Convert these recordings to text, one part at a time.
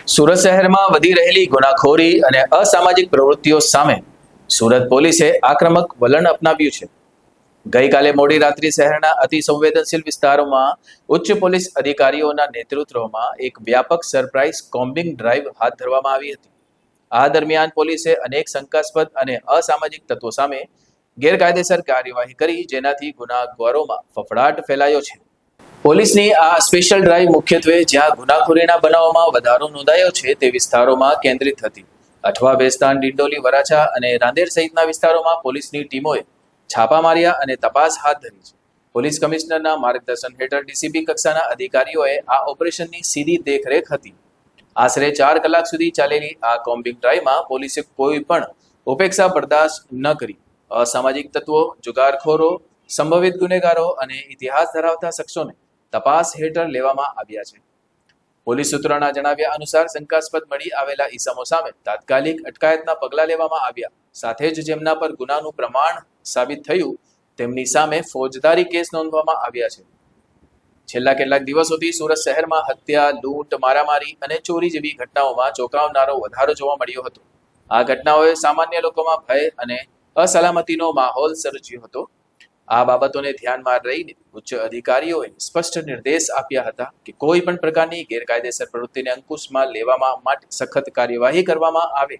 સુરત શહેરમાં વધી રહેલી ગુનાખોરી અને અસામાજિક પ્રવૃત્તિઓ સામે સુરત પોલીસે આક્રમક વલણ અપનાવ્યું છે। ગઈકાલે મોડી રાત્રે શહેરના અતિ સંવેદનશીલ વિસ્તારોમાં ઉચ્ચ પોલીસ અધિકારીઓના નેતૃત્વમાં એક વ્યાપક સરપ્રાઇઝ કોમ્બિંગ ડ્રાઈવ હાથ ધરવામાં આવી હતી। આ દરમિયાન પોલીસે અનેક શંકાસ્પદ અને અસામાજિક તત્વો સામે ગેરકાયદેસર કાર્યવાહી કરી, જેનાથી ગુનાખોરોમાં ફફડાટ ફેલાયો છે। પોલીસની આ સ્પેશિયલ ડ્રાઈવ મુખ્યત્વે જ્યાં ગુનાખોરીના બનાવોમાં વધારો નોંધાયો છે તે વિસ્તારોમાં કેન્દ્રિત હતી। અઠવા, બેસ્તાન, ડિંડોલી, વરાછા અને રાંદેર સહિતના વિસ્તારોમાં પોલીસની ટીમોએ છાપા માર્યા અને તપાસ હાથ ધરી છે। પોલીસ કમિશનરના માર્ગદર્શન હેઠળ ડીસીપી કક્ષાના અધિકારીઓએ આ ઓપરેશનની સીધી દેખરેખ હતી। આશરે 4 કલાક સુધી ચાલેલી આ કોમ્બિંગ ડ્રાઈવમાં પોલીસે કોઈ પણ ઉપેક્ષા બરદાસ્ત ન કરી અસામાજિક તત્વો, જુગારખોરો, સંભવિત ગુનેગારો અને ઇતિહાસ ધરાવતા શખ્સોને તપાસ હેઠળ લેવામાં આવ્યા છે। પોલીસ સૂત્રોના જણાવ્યા અનુસાર શંકાસ્પદ મળી આવેલા ઈસમો સામે તાત્કાલિક અટકાયતના પગલાં લેવામાં આવ્યા। સાથે જ જેમના પર ગુનાનું પ્રમાણ સાબિત થયું તેમની સામે ફોજદારી કેસ નોંધવામાં આવ્યા છે। છેલ્લા કેટલાક દિવસોથી સુરત શહેરમાં હત્યા, લૂંટ, મારામારી અને ચોરી જેવી ઘટનાઓમાં ચોંકાવનારો વધારો જોવા મળ્યો હતો। આ ઘટનાઓએ સામાન્ય લોકોમાં ભય અને અસલામતીનો માહોલ સર્જ્યો હતો। આ બાબતોને ધ્યાનમાં રહીને ઉચ્ચ અધિકારીઓએ સ્પષ્ટ નિર્દેશ આપ્યા હતા કે કોઈ પણ પ્રકારની ગેરકાયદેસર પ્રવૃત્તિને અંકુશમાં લેવામાં માટે સખત કાર્યવાહી કરવામાં આવે।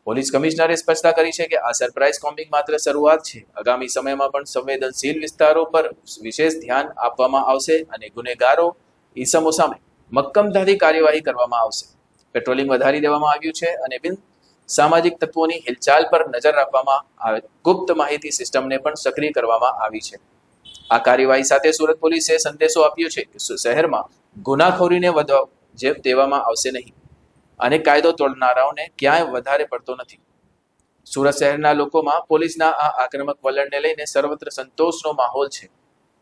પોલીસ કમિશનરે સ્પષ્ટતા કરી છે કે આ સરપ્રાઇઝ કોમ્બિંગ માત્ર શરૂઆત છે। આગામી સમયમાં પણ સંવેદનશીલ વિસ્તારો પર વિશેષ ધ્યાન આપવામાં આવશે અને ગુનેગારો ઈસમો સામે મક્કમતાથી કાર્યવાહી કરવામાં આવશે। પેટ્રોલિંગ વધારી દેવામાં આવ્યું છે અને બિન સામાજિક તત્વોની હિલચાલ પર નજર રાખવામાં આવે। ગુપ્ત માહિતી સિસ્ટમને પણ સક્રિય કરવામાં આવી છે। આ કાર્યવાહી સાથે સુરત પોલીસે સંદેશો આપ્યો છે કે શહેરમાં ગુનાખોરીને વધવા દેવામાં આવશે નહીં અને કાયદો તોડનારાઓને ક્યાંય વધારે પડતો નથી। સુરત શહેરના લોકોમાં પોલીસના આ આક્રમક વલણને લઈને સર્વત્ર સંતોષનો માહોલ છે।